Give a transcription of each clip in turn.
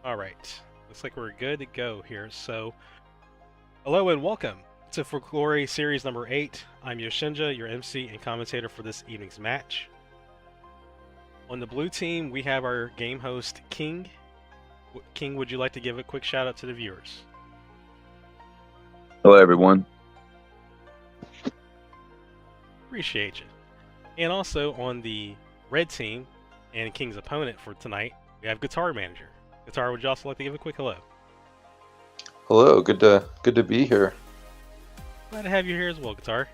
All right, looks like we're good to go here. So, hello and welcome to For Glory Series number 8. I'm YoshnJa, your MC and commentator for this evening's match. On the blue team, we have our game host, King. King, would you like to give a quick shout out to the viewers? Hello, everyone. Appreciate you. And also on the red team and King's opponent for tonight, we have Guitarmanager. Guitar, would you also like to give a quick hello? Hello, good to be here. Glad to have you here as well, Guitar.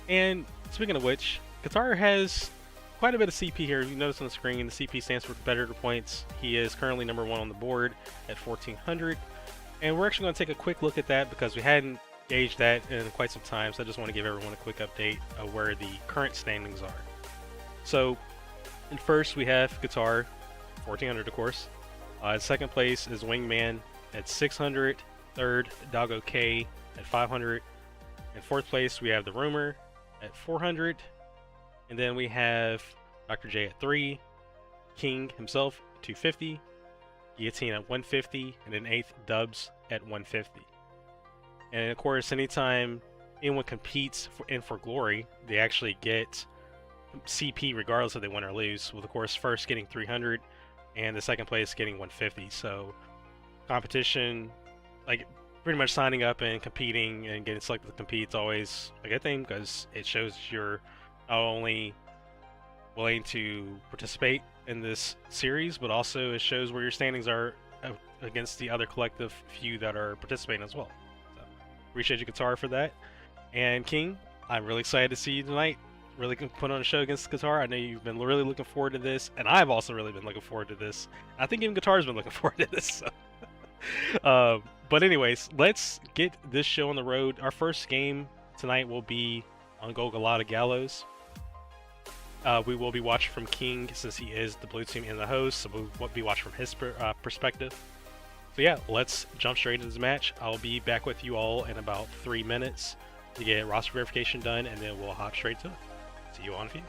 And speaking of which, Guitar has quite a bit of CP here. You notice on the screen, the CP stands for competitor points. He is currently number 1 on the board at 1,400. And we're actually going to take a quick look at that because we hadn't gauged that in quite some time. So I just want to give everyone a quick update of where the current standings are. So in first, we have Guitar, 1,400 of course. In second place is Wingman at 600. Third, Doggo K at 500. In fourth place, we have The Rumor at 400. And then we have Dr. J at 3. King himself, 250. Guillotine at 150. And then 8th, Dubs at 150. And of course, anytime anyone competes for glory, they actually get CP regardless if they win or lose. With of course, first getting 300. And the second place getting 150. So competition, like pretty much signing up and competing and getting selected to compete is always a good thing because it shows you're not only willing to participate in this series, but also it shows where your standings are against the other collective few that are participating as well. So appreciate you, Guitar, for that. And King, I'm really excited to see you tonight. Really can put on a show against Guitar. I know you've been really looking forward to this, and I've also really been looking forward to this. I think even Guitar's been looking forward to this. So. But anyways, let's get this show on the road. Our first game tonight will be on Golgollada Gallows. We will be watching from King since he is the blue team and the host, so we'll be watching from his perspective. So yeah, let's jump straight into this match. I'll be back with you all in about 3 minutes to get roster verification done, and then we'll hop straight to it. See you on feed.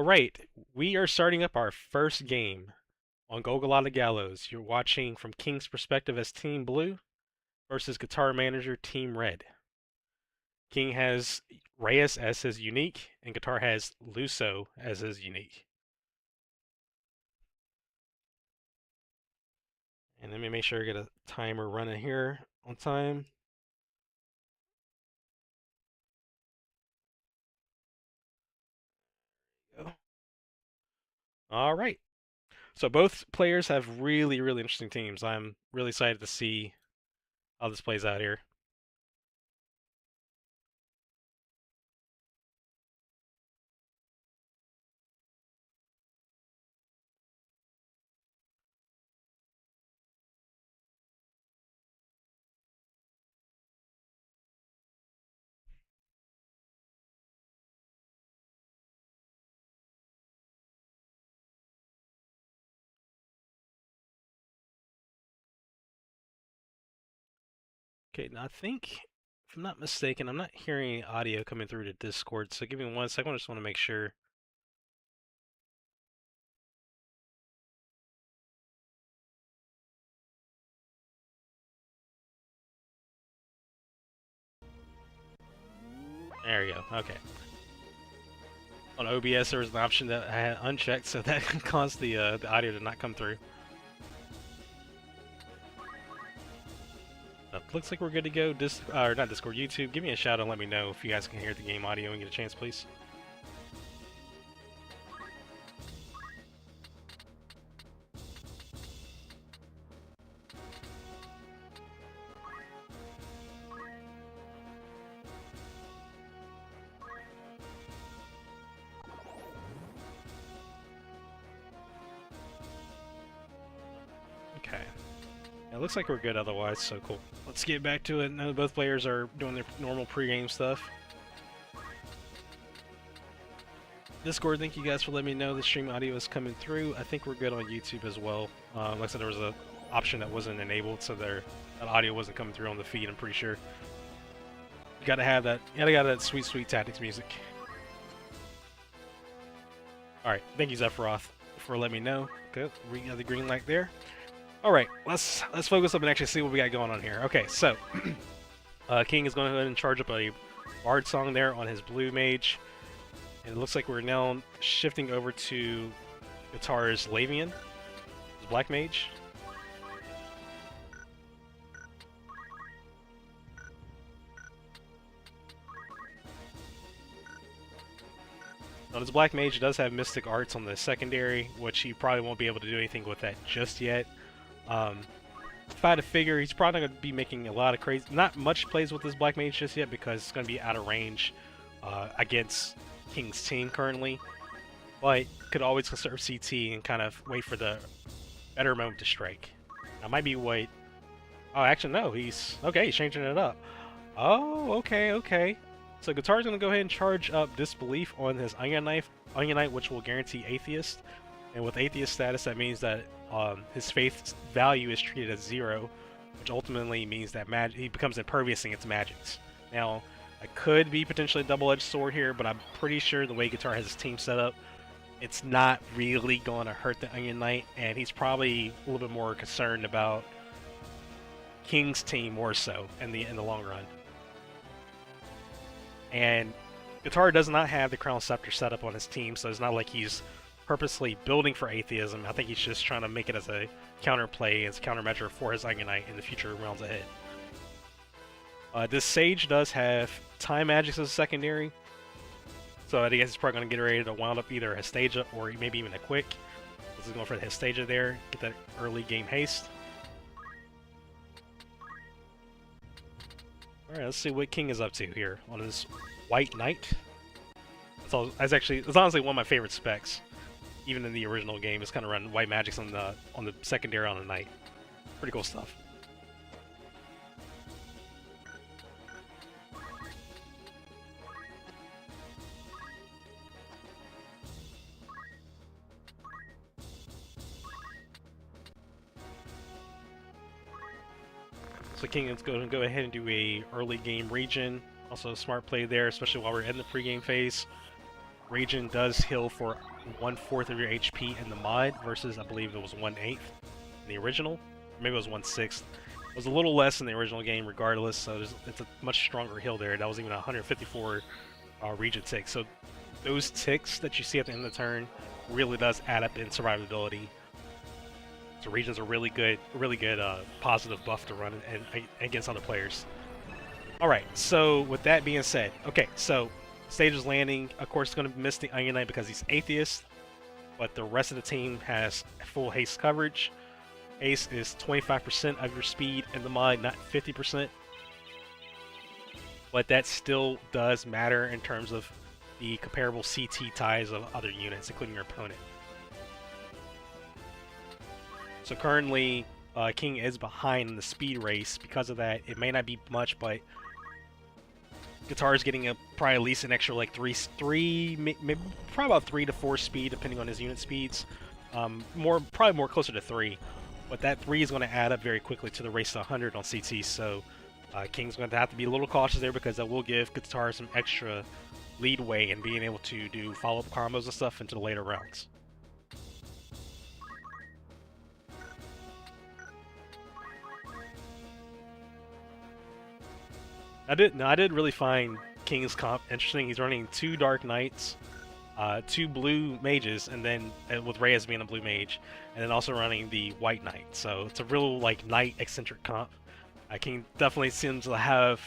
Alright, we are starting up our first game on Golgollada Gallows. You're watching from King's perspective as Team Blue versus Guitarmanager Team Red. King has Reyes as his unique, and Guitar has Luso as his unique. And let me make sure I get a timer running here on time. Alright. So both players have really interesting teams. I'm really excited to see how this plays out here. Okay, now I think, if I'm not mistaken, I'm not hearing any audio coming through to Discord, so give me 1 second, I just want to make sure. There we go, okay. On OBS there was an option that I had unchecked, so that caused the audio to not come through. Looks like we're good to go. Not Discord, YouTube. Give me a shout and let me know if you guys can hear the game audio and get a chance, please. Okay. It looks like we're good otherwise, so cool. Let's get back to it. Now both players are doing their normal pre-game stuff. Discord, thank you guys for letting me know the stream audio is coming through. I think we're good on YouTube as well. Like I said, there was an option that wasn't enabled, so that audio wasn't coming through on the feed, I'm pretty sure. You gotta have that, that sweet tactics music. Alright, thank you Zephyroth for letting me know. Okay, we got the green light there. Alright, let's focus up and actually see what we got going on here. Okay, so King is going to go ahead and charge up a Bard song there on his blue mage. And it looks like we're now shifting over to Guitar's Lavian, his black mage. Now this black mage does have Mystic Arts on the secondary, which he probably won't be able to do anything with that just yet. If I had to figure, he's probably going to be making a lot of crazy, not much plays with this black mage just yet because it's going to be out of range against King's team currently, but could always conserve CT and kind of wait for the better moment to strike. That might be what... Oh, actually no, he's changing it up. Oh, okay. So Guitar's going to go ahead and charge up Disbelief on his Onion Knight, which will guarantee Atheist. And with Atheist status, that means that his faith value is treated as 0, which ultimately means that he becomes impervious against magics. Now, I could be potentially a double-edged sword here, but I'm pretty sure the way Guitar has his team set up, it's not really going to hurt the Onion Knight, and he's probably a little bit more concerned about King's team more so in the long run. And Guitar does not have the Crown Scepter set up on his team, so it's not like he's purposely building for atheism. I think he's just trying to make it as a counterplay, as a countermeasure for his Onion Knight in the future rounds ahead. This Sage does have Time Magics as a secondary, so I guess he's probably going to get ready to wound up either a Hestasia or maybe even a Quick. This is going for the Hestasia there, get that early game haste. Alright, let's see what King is up to here on his White Knight. That's honestly one of my favorite specs. Even in the original game, is kind of run white magics on the secondary on a knight. Pretty cool stuff. So King is going to go ahead and do a early game regen. Also a smart play there, especially while we're in the pregame phase. Regen does heal for 1/4 of your HP in the mod versus I believe it was 1/8 in the original. Maybe it was 1/6. It was a little less in the original game regardless, so it's a much stronger heal there. That was even 154 region tick. So those ticks that you see at the end of the turn really does add up in survivability. So regions are really good positive buff to run against other players. Alright, so with that being said, okay, so stage is landing. Of course, it's going to miss the Onion Knight because he's Atheist, but the rest of the team has full haste coverage. Haste is 25% of your speed in the mod, not 50%. But that still does matter in terms of the comparable CT ties of other units, including your opponent. So currently, King is behind in the speed race. Because of that, it may not be much, but Guitar is getting probably at least an extra like probably about 3 to 4 speed, depending on his unit speeds. Probably more closer to 3. But that 3 is going to add up very quickly to the race to 100 on CT. So King's going to have to be a little cautious there because that will give Guitar some extra leadway in being able to do follow-up combos and stuff into the later rounds. I did really find King's comp interesting. He's running 2 Dark Knights, 2 Blue Mages, and then with Reyes being a Blue Mage, and then also running the White Knight. So it's a real like Knight eccentric comp. King definitely seems to have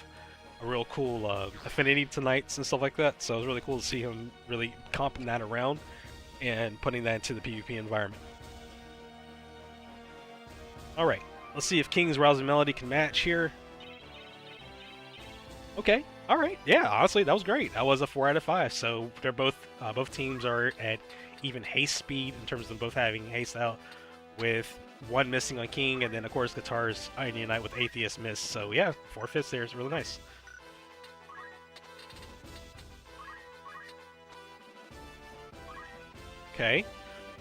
a real cool affinity to Knights and stuff like that. So it was really cool to see him really comping that around and putting that into the PvP environment. All right, let's see if King's Rousing Melody can match here. Okay, all right, yeah, honestly, that was great. That was a 4 out of 5. So they're both teams are at even haste speed in terms of them both having haste out, with one missing on King, and then of course Guitar's Onion Knight with Atheist miss. So yeah, 4/5 there is really nice. Okay,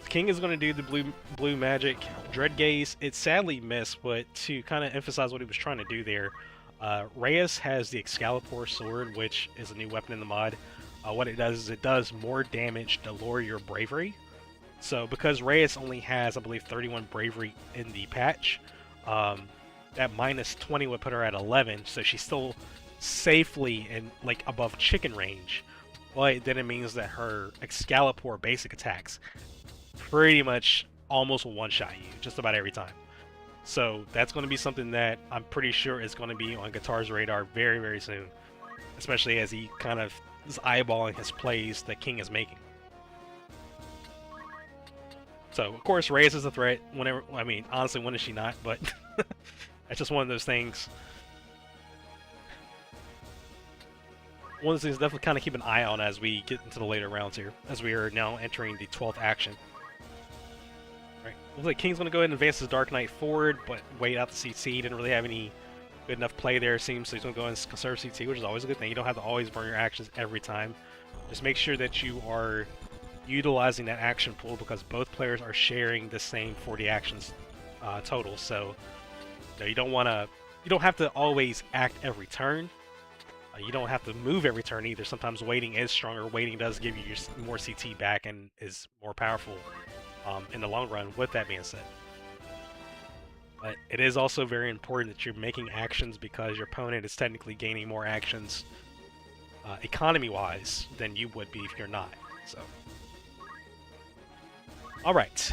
King is going to do the blue magic Dread Gaze. It sadly missed, but to kind of emphasize what he was trying to do there, Reyes has the Excalibur sword, which is a new weapon in the mod. What it does is it does more damage to lower your bravery. So because Reyes only has, I believe, 31 bravery in the patch, that minus 20 would put her at 11. So she's still safely in like above chicken range. But then it means that her Excalibur basic attacks pretty much almost will one-shot you just about every time. So that's going to be something that I'm pretty sure is going to be on Guitar's radar very, very soon. Especially as he kind of is eyeballing his plays that King is making. So, of course, Reyes is a threat. Whenever, I mean, honestly, when is she not? But that's just one of those things. One of those things definitely kind of keep an eye on as we get into the later rounds here, as we are now entering the 12th action. Alright, looks like King's going to go ahead and advance his Dark Knight forward, but wait out the CT. Didn't really have any good enough play there, it seems, so he's going to go and conserve CT, which is always a good thing. You don't have to always burn your actions every time. Just make sure that you are utilizing that action pool because both players are sharing the same 40 actions total. So you don't have to always act every turn. You don't have to move every turn either. Sometimes waiting is stronger. Waiting does give you more CT back and is more powerful in the long run, with that being said. But it is also very important that you're making actions because your opponent is technically gaining more actions economy-wise than you would be if you're not. So, alright.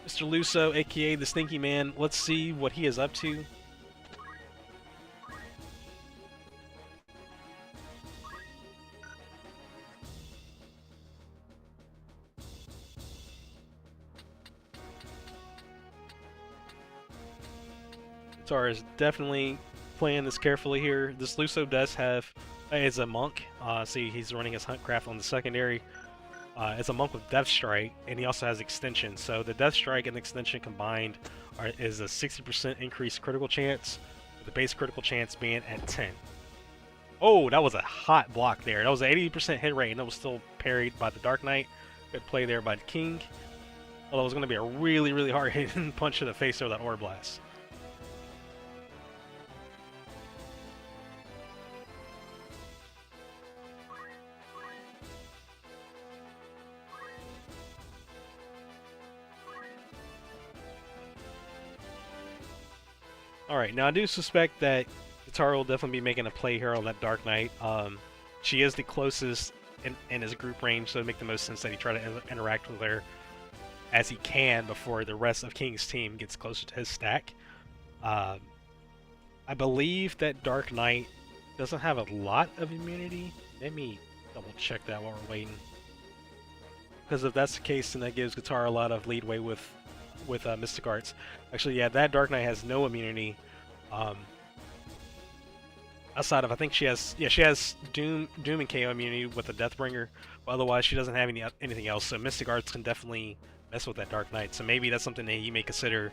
Mr. Luso, aka the Stinky Man, let's see what he is up to. Guitar is definitely playing this carefully here. This Luso does have, is a monk. See, he's running his Huntcraft on the secondary. It's a monk with Death Strike, and he also has Extension. So the Death Strike and Extension combined is a 60% increased critical chance, with the base critical chance being at 10. Oh, that was a hot block there. That was an 80% hit rate, and that was still parried by the Dark Knight. Good play there by the King. Although it was going to be a really, really hard hitting punch to the face of that Aura Blast. Alright, now I do suspect that Guitar will definitely be making a play here on that Dark Knight. She is the closest in his group range, so it would make the most sense that he try to interact with her as he can before the rest of King's team gets closer to his stack. I believe that Dark Knight doesn't have a lot of immunity. Let me double check that while we're waiting. Because if that's the case, then that gives Guitar a lot of leadway with Mystic Arts. Actually, yeah, that Dark Knight has no immunity. Outside of, I think she has Doom and KO immunity with the Deathbringer, but otherwise she doesn't have anything else. So Mystic Arts can definitely mess with that Dark Knight. So maybe that's something that you may consider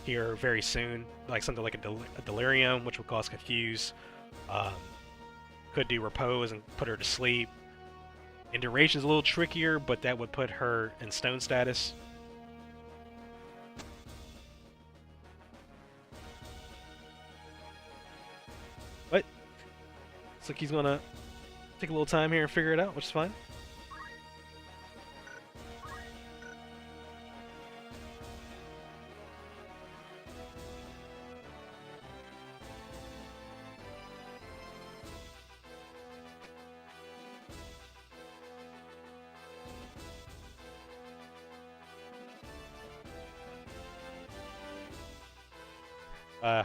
here very soon, like something like a Delirium, which will cause Confuse. Could do Repose and put her to sleep. And Duration is a little trickier, but that would put her in Stone status. But looks like he's gonna take a little time here and figure it out, which is fine.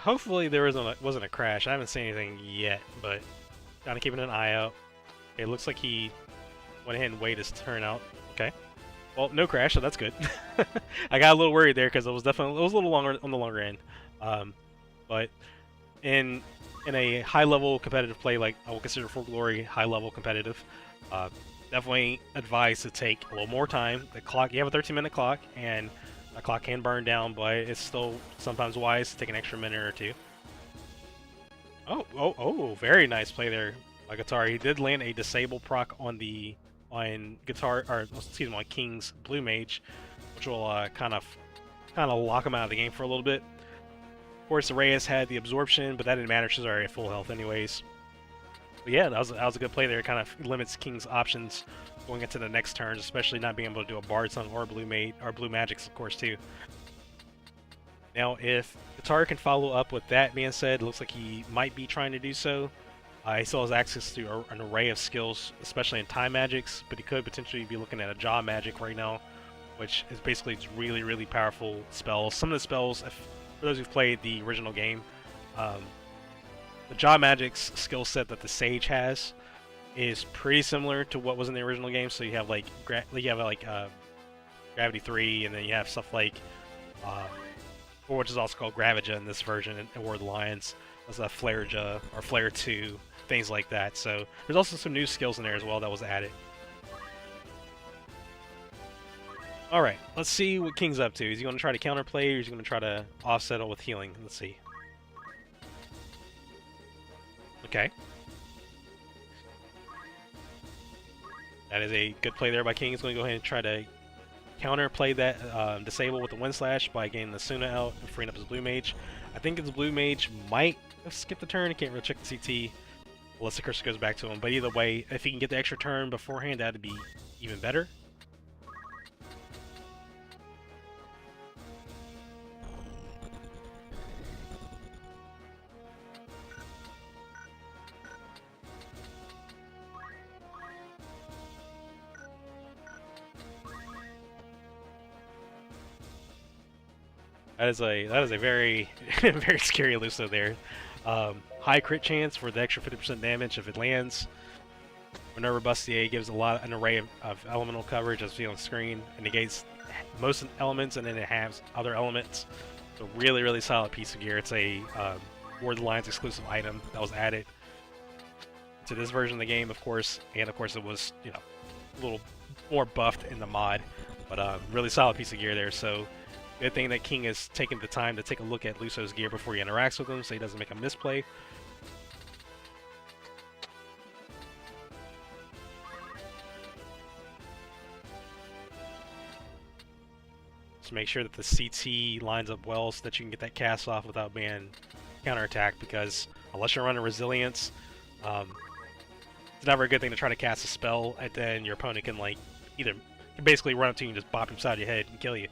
Hopefully there wasn't a crash. I haven't seen anything yet, but kind of keeping an eye out. Okay, it looks like he went ahead and waited his turn out. Okay. Well, no crash, so that's good. I got a little worried there because it was a little longer on the longer end. But in a high-level competitive play, like I will consider For Glory high-level competitive, definitely advised to take a little more time. The clock, you have a 13-minute clock, and a clock can burn down, but it's still sometimes wise to take an extra minute or two. Oh, very nice play there by Guitar. He did land a disable proc on Guitar, or excuse me, on King's Blue Mage, which will kind of lock him out of the game for a little bit. Of course, Reyes had the absorption, but that didn't matter. She's already at full health anyways. But yeah, that was a good play there. It kind of limits King's options going into the next turns, especially not being able to do a Bard Song or Blue Magics, of course, too. Now, if Guitar can follow up with that being said, it looks like he might be trying to do so. He still has access to an array of skills, especially in Time Magics, but he could potentially be looking at a Jaw Magic right now, which is basically really, really powerful spells. Some of the spells, for those who've played the original game, the Jaw Magic's skill set that the Sage has is pretty similar to what was in the original game. So you have like Gravity 3, and then you have stuff like, which is also called GraviJa in this version in War of the Lions. There's a FlareJa or Flare 2, things like that. So there's also some new skills in there as well that was added. Alright, let's see what King's up to. Is he going to try to counterplay, or is he going to try to offset it with healing? Let's see. Okay. That is a good play there by King. He's going to go ahead and try to counterplay that disable with the Wind Slash by getting the Suna out and freeing up his Blue Mage. I think his Blue Mage might have skipped the turn. I can't really check the CT unless the cursor goes back to him. But either way, if he can get the extra turn beforehand, that'd be even better. That is a very very scary Lucio there. High crit chance for the extra 50% damage if it lands. Whenever Bustier gives an array of elemental coverage as seen on screen, and negates most elements, and then it has other elements. So really, really solid piece of gear. It's a War of the Lions exclusive item that was added to this version of the game, of course, and of course it was, you know, a little more buffed in the mod, but really solid piece of gear there. So good thing that King is taking the time to take a look at Lucio's gear before he interacts with him, so he doesn't make a misplay. Just make sure that the CT lines up well so that you can get that cast off without being counterattacked, because unless you're running Resilience, it's never a good thing to try to cast a spell and then your opponent can basically run up to you and just bop him upside your head and kill you.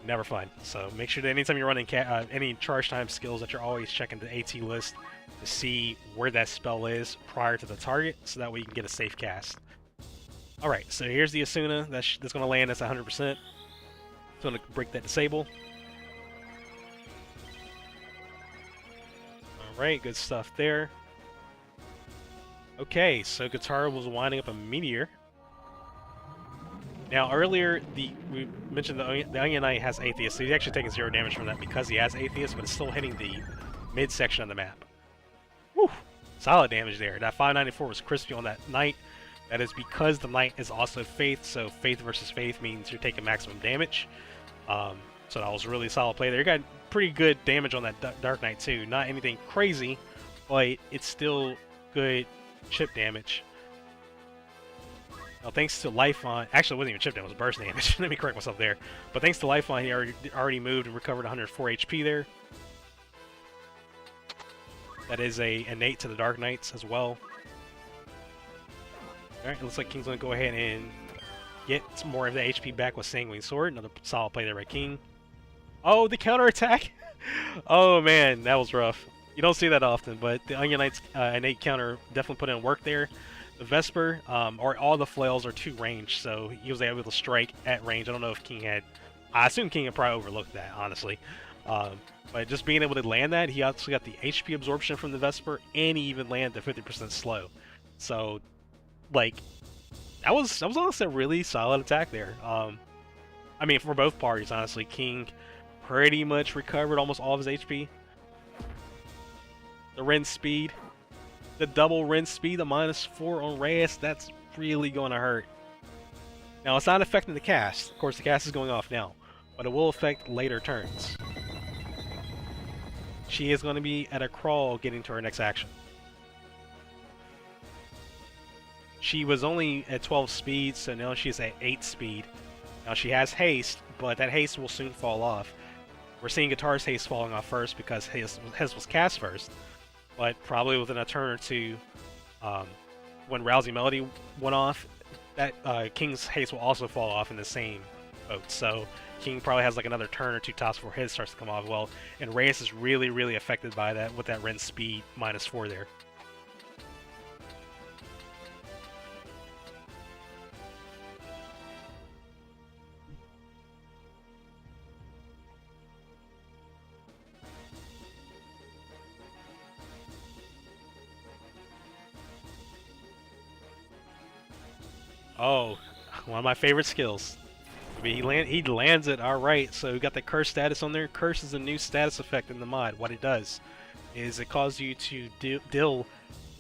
never fun. So make sure that anytime you're running any charge time skills that you're always checking the AT list to see where that spell is prior to the target, so that way you can get a safe cast. Alright, so here's the Asuna that's going to land us 100%. It's going to break that disable. Alright, good stuff there. Okay, so Guitar was winding up a Meteor. Now earlier, we mentioned the Onion Knight has Atheist, so he's actually taking 0 damage from that because he has Atheist, but it's still hitting the mid-section of the map. Whew! Solid damage there. That 594 was crispy on that Knight. That is because the Knight is also Faith, so Faith versus Faith means you're taking maximum damage. So that was a really solid play there. You got pretty good damage on that Dark Knight too. Not anything crazy, but it's still good chip damage. Now, thanks to Lifeline, actually it wasn't even chip damage, it was burst damage. Let me correct myself there. But thanks to Lifeline, he already moved and recovered 104 HP there. That is a innate to the Dark Knights as well. Alright, it looks like King's going to go ahead and get some more of the HP back with Sanguine Sword. Another solid play there by King. Oh, the counterattack! Oh man, that was rough. You don't see that often, but the Onion Knight's innate counter definitely put in work there. The Vesper, or all the flails are 2 range, so he was able to strike at range. I don't know if King had... I assume King had probably overlooked that, honestly. But just being able to land that, he also got the HP absorption from the Vesper, and he even landed the 50% slow. So, like, that was honestly a really solid attack there. I mean, for both parties, honestly. King pretty much recovered almost all of his HP. The Ren speed. The double Ren speed, the -4 on Reyes, that's really going to hurt. Now, it's not affecting the cast. Of course, the cast is going off now, but it will affect later turns. She is going to be at a crawl getting to her next action. She was only at 12 speed, so now she's at 8 speed. Now, she has haste, but that haste will soon fall off. We're seeing Guitar's haste falling off first because his was cast first. But probably within a turn or two, when Rousey Melody went off, that King's haste will also fall off in the same boat. So King probably has like another turn or 2 tops before his starts to come off well. And Reyes is really, really affected by that with that Ren speed -4 there. Oh, one of my favorite skills. I mean, he lands it alright, so we got the curse status on there. Curse is a new status effect in the mod. What it does is it causes you to deal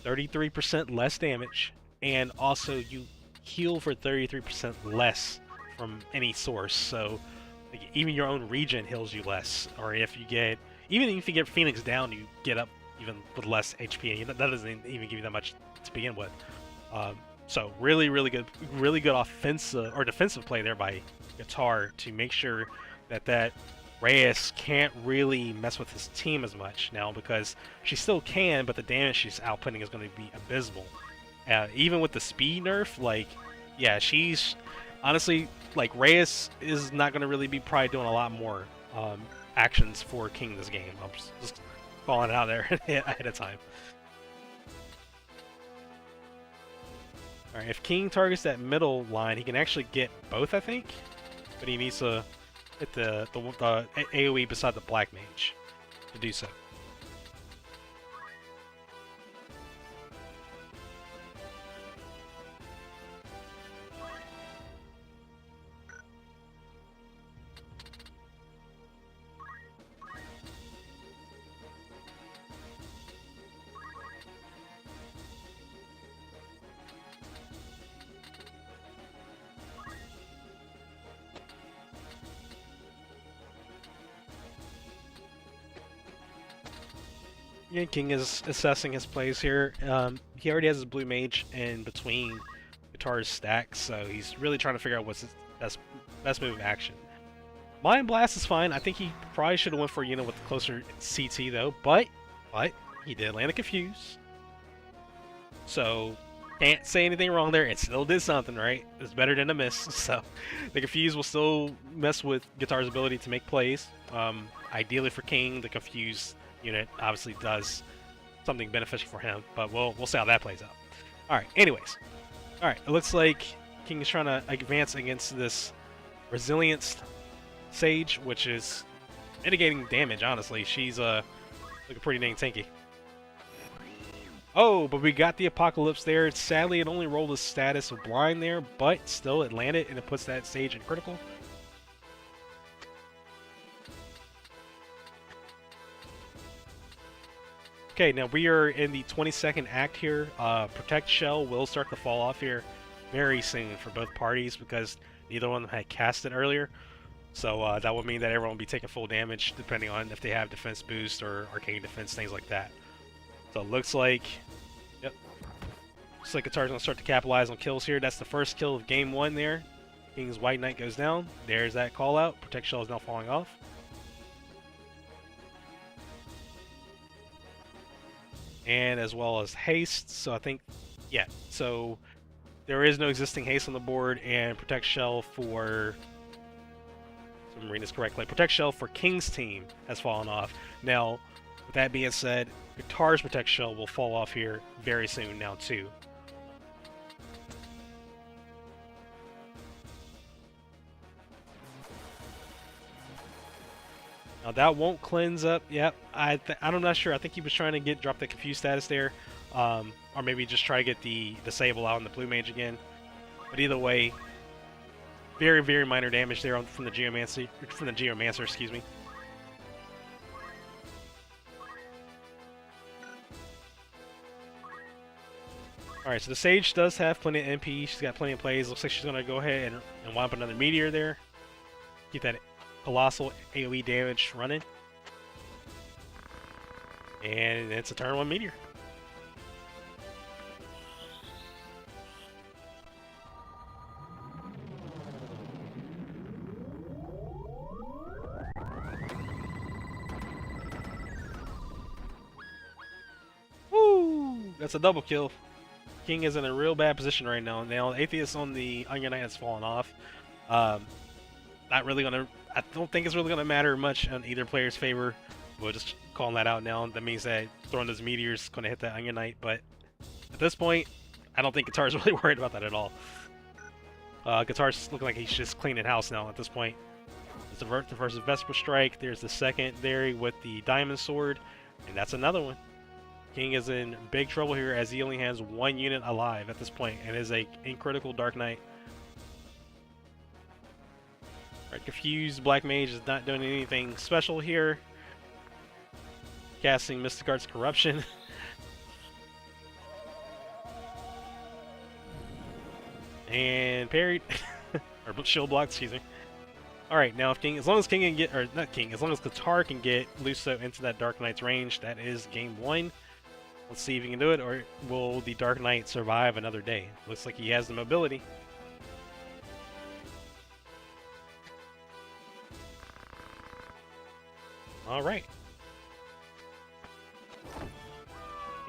33% less damage, and also you heal for 33% less from any source. So like, even your own region heals you less. Or if you get, even if you get Phoenix down, you get up even with less HP, and that doesn't even give you that much to begin with. So really good offensive or defensive play there by Guitar to make sure that Reyes can't really mess with his team as much now, because she still can, but the damage she's outputting is going to be abysmal. Even with the speed nerf, like, yeah, she's honestly, like, Reyes is not going to really be probably doing a lot more actions for King this game. I'm just calling it out there ahead of time. Alright, if King targets that middle line, he can actually get both, I think. But he needs to hit the AoE beside the Black Mage to do so. Yeah, King is assessing his plays here. He already has his blue mage in between Guitar's stacks, so he's really trying to figure out what's his best move of action. Mind Blast is fine. I think he probably should have went for a unit with closer CT though, but he did land a Confuse. So Can't say anything wrong there. It still did something, right? It's better than a miss. So the Confuse will still mess with Guitar's ability to make plays. Ideally for King, the Confuse unit obviously does something beneficial for him, but we'll see how that plays out. All right. Anyways, all right. It looks like King is trying to advance against this Resilience Sage, which is mitigating damage. Honestly, she's looking pretty dang tanky. Oh, but we got the Apocalypse there. Sadly, it only rolled a status of blind there, but still it landed and it puts that Sage in critical. Okay, now we are in the 22nd act here. Protect Shell will start to fall off here very soon for both parties because neither one of them had cast it earlier. So that would mean that everyone will be taking full damage depending on if they have defense boost or arcane defense, things like that. So it looks like, yep, looks like Guitar's going to start to capitalize on kills here. That's the first kill of game 1 there. King's White Knight goes down. There's that call out. Protect Shell is now falling off. And as well as haste. So I think, yeah, so there is no existing haste on the board, and Protect Shell for, so I'm reading this correctly, Protect Shell for King's team has fallen off. Now, with that being said, Guitar's Protect Shell will fall off here very soon now too. Now that won't cleanse up. Yep, I'm not sure. I think he was trying to drop the Confused status there, or maybe just try to get the Disable out on the Blue Mage again. But either way, very, very minor damage there from the Geomancer, excuse me. Alright, so the Sage does have plenty of MP. She's got plenty of plays. Looks like she's going to go ahead and wind up another Meteor there. Keep that colossal AoE damage running. And it's a turn 1 Meteor. Woo! That's a double kill. King is in a real bad position right now. Now, Atheist on the Onion Knight has fallen off. Not really gonna. I don't think it's really gonna matter much on either player's favor. We'll just calling that out now. That means that throwing those meteors is gonna hit that Onion Knight. But at this point, I don't think Guitar's really worried about that at all. Guitar's looking like he's just cleaning house now at this point. There's the first Vesper Strike. There's the secondary with the Diamond Sword, and that's another one. King is in big trouble here as he only has 1 unit alive at this point, and is a critical Dark Knight. Right, Confused Black Mage is not doing anything special here. Casting Mystic Art's Corruption. And parried. Or shield blocked, excuse me. Alright, now if King, as long as King can get, or not King, as long as Guitar can get Luso into that Dark Knight's range, that is game 1. Let's see if he can do it, or will the Dark Knight survive another day? Looks like he has the mobility. Alright.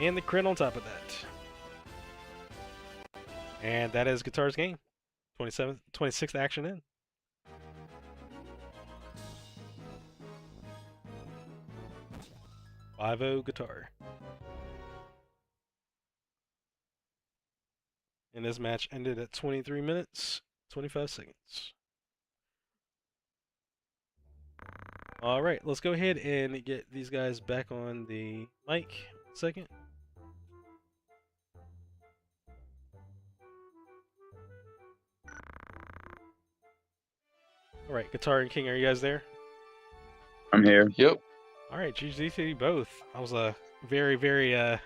And the crit on top of that. And that is Guitar's game. 26th action in. .5-0 Guitar. And this match ended at 23 minutes, 25 seconds. Alright, let's go ahead and get these guys back on the mic. 1 second. Alright, Guitar and King, are you guys there? I'm here. Yep. Alright, GG to you both. That was a very, very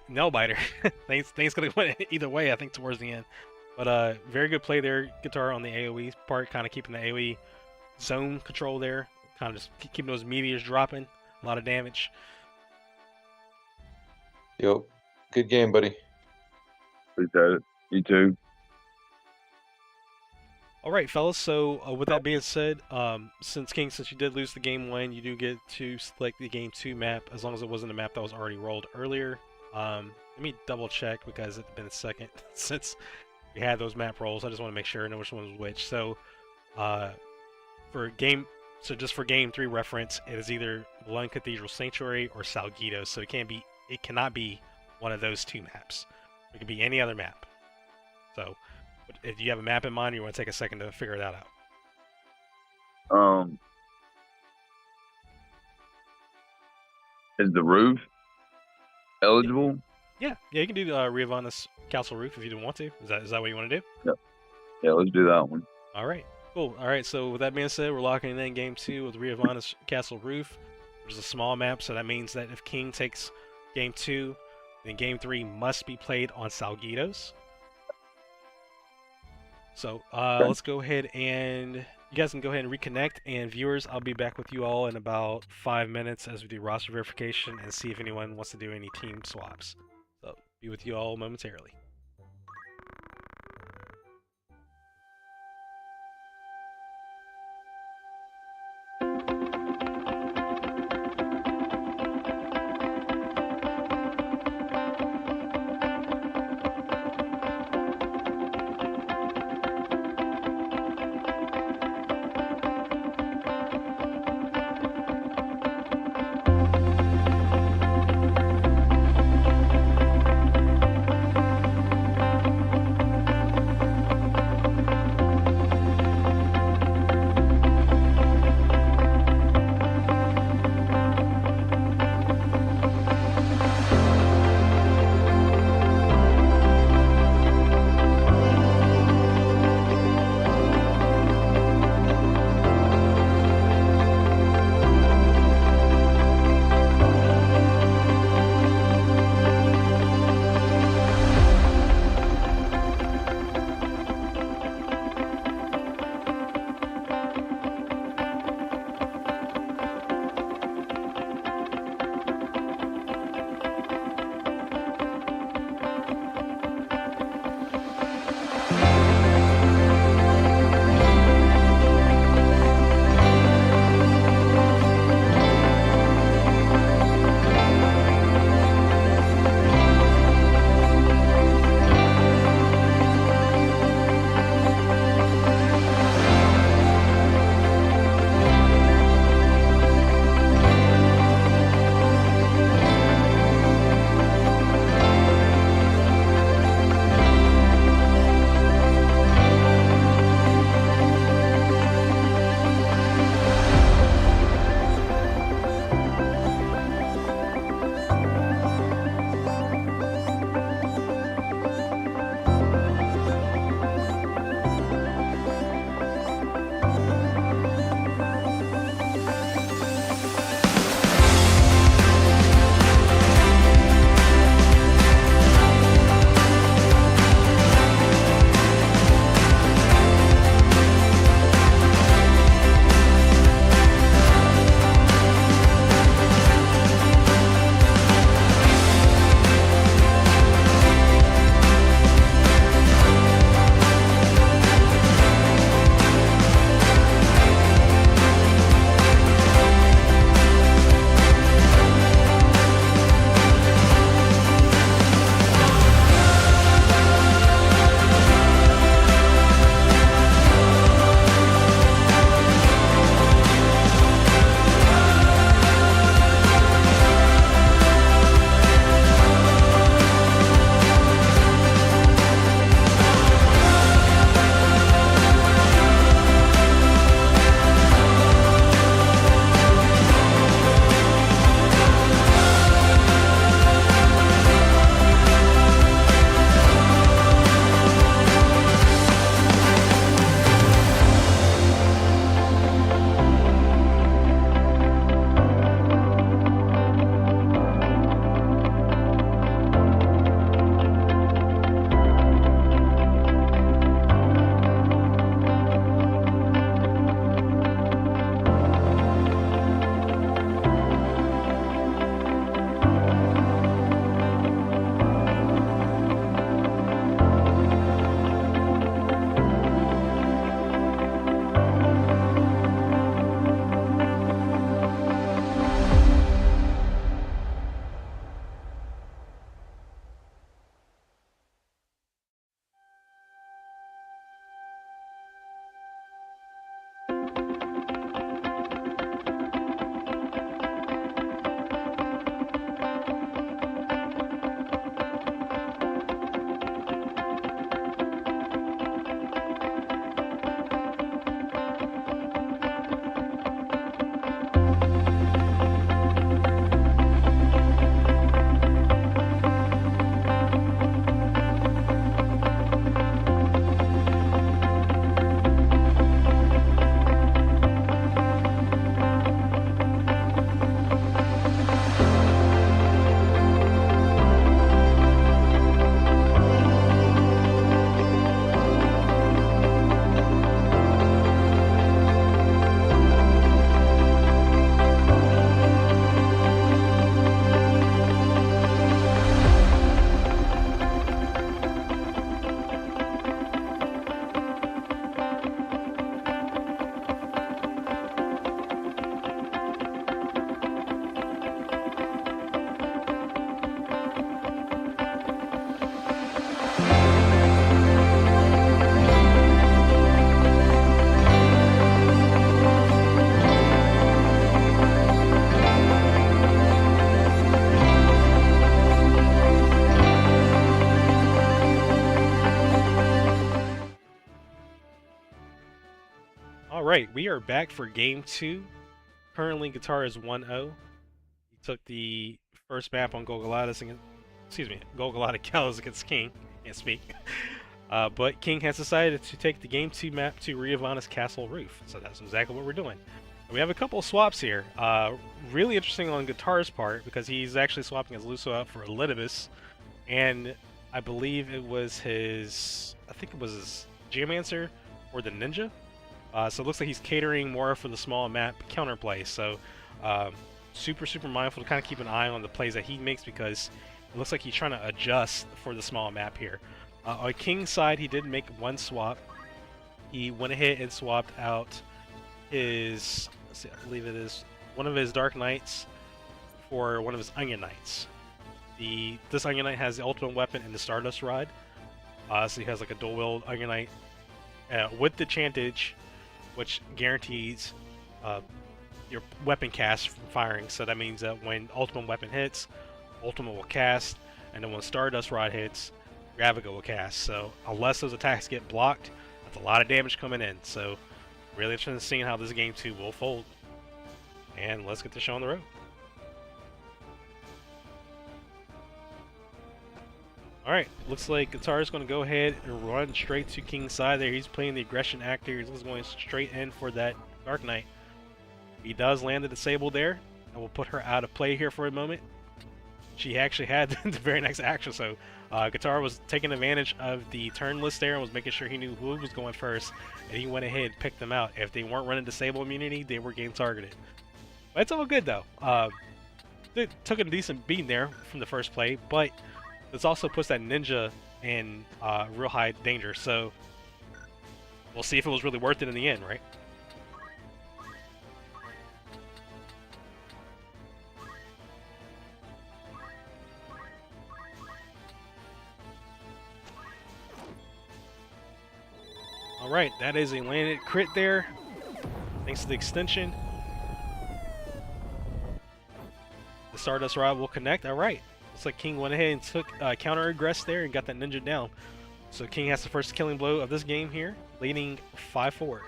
nail biter. things could have went either way, I think, towards the end. But very good play there, Guitar, on the AoE part, kind of keeping the AoE zone control there, kind of just keeping those meteors dropping, a lot of damage. Yep. Good game, buddy. Appreciate it. You too. Alright, fellas, so with that being said, since you did lose the game 1, you do get to select the game 2 map, as long as it wasn't a map that was already rolled earlier. Let me double check because it's been a second since we had those map rolls. I just want to make sure I know which one was which. So, just for game 3 reference, it is either Lund Cathedral Sanctuary or Salguido. So it cannot be one of those 2 maps. It could be any other map. So, if you have a map in mind, or you want to take a second to figure that out. Is the roof eligible? Yeah, you can do the Riovannes Castle Roof if you didn't want to. Is that what you want to do? Yep. Yeah, let's do that one. All right, cool. All right, so with that being said, we're locking in game 2 with Riovannes Castle Roof, which is a small map, so that means that if King takes game 2, then game 3 must be played on Salguidos. So let's go ahead and you guys can go ahead and reconnect, and viewers, I'll be back with you all in about 5 minutes as we do roster verification and see if anyone wants to do any team swaps. So be with you all momentarily. right, we are back for game 2. Currently, Guitar is 1-0. He took the first map on Golgollada, Golgollada Gallows against King. Can't speak. But King has decided to take the game 2 map to Riovannes Castle Roof. So that's exactly what we're doing. We have a couple of swaps here. Really interesting on Guitar's part because he's actually swapping his Luso out for a Litibus. And I believe it was his Geomancer or the Ninja. So it looks like he's catering more for the small map counterplay. So super mindful to kind of keep an eye on the plays that he makes because it looks like he's trying to adjust for the small map here. On King's side, he did make one swap. He went ahead and swapped out his, I believe it is one of his Dark Knights for one of his Onion Knights. This Onion Knight has the ultimate weapon and the Stardust Rod. So he has like a dual-wield Onion Knight with the Chantage, which guarantees your weapon cast from firing. So that means that when ultimate weapon hits, ultimate will cast, and then when Stardust Rod hits, Ravagga will cast. So unless those attacks get blocked, that's a lot of damage coming in. So really interested in seeing how this game 2 will fold. And let's get the show on the road. Alright, looks like Guitar is going to go ahead and run straight to King's side there. He's playing the aggression actor. He's going straight in for that Dark Knight. He does land the Disable there, and we'll put her out of play here for a moment. She actually had the very next action, so Guitar was taking advantage of the turn list there and was making sure he knew who was going first, and he went ahead and picked them out. If they weren't running Disable immunity, they were getting targeted. But it's all good, though. They took a decent beating there from the first play, but this also puts that Ninja in real high danger, so we'll see if it was really worth it in the end, right? Alright, that is a landed crit there, thanks to the extension. The Stardust Rod will connect. Alright, looks like King went ahead and took counter aggress there and got that Ninja down. So King has the first killing blow of this game here, leading 5-4.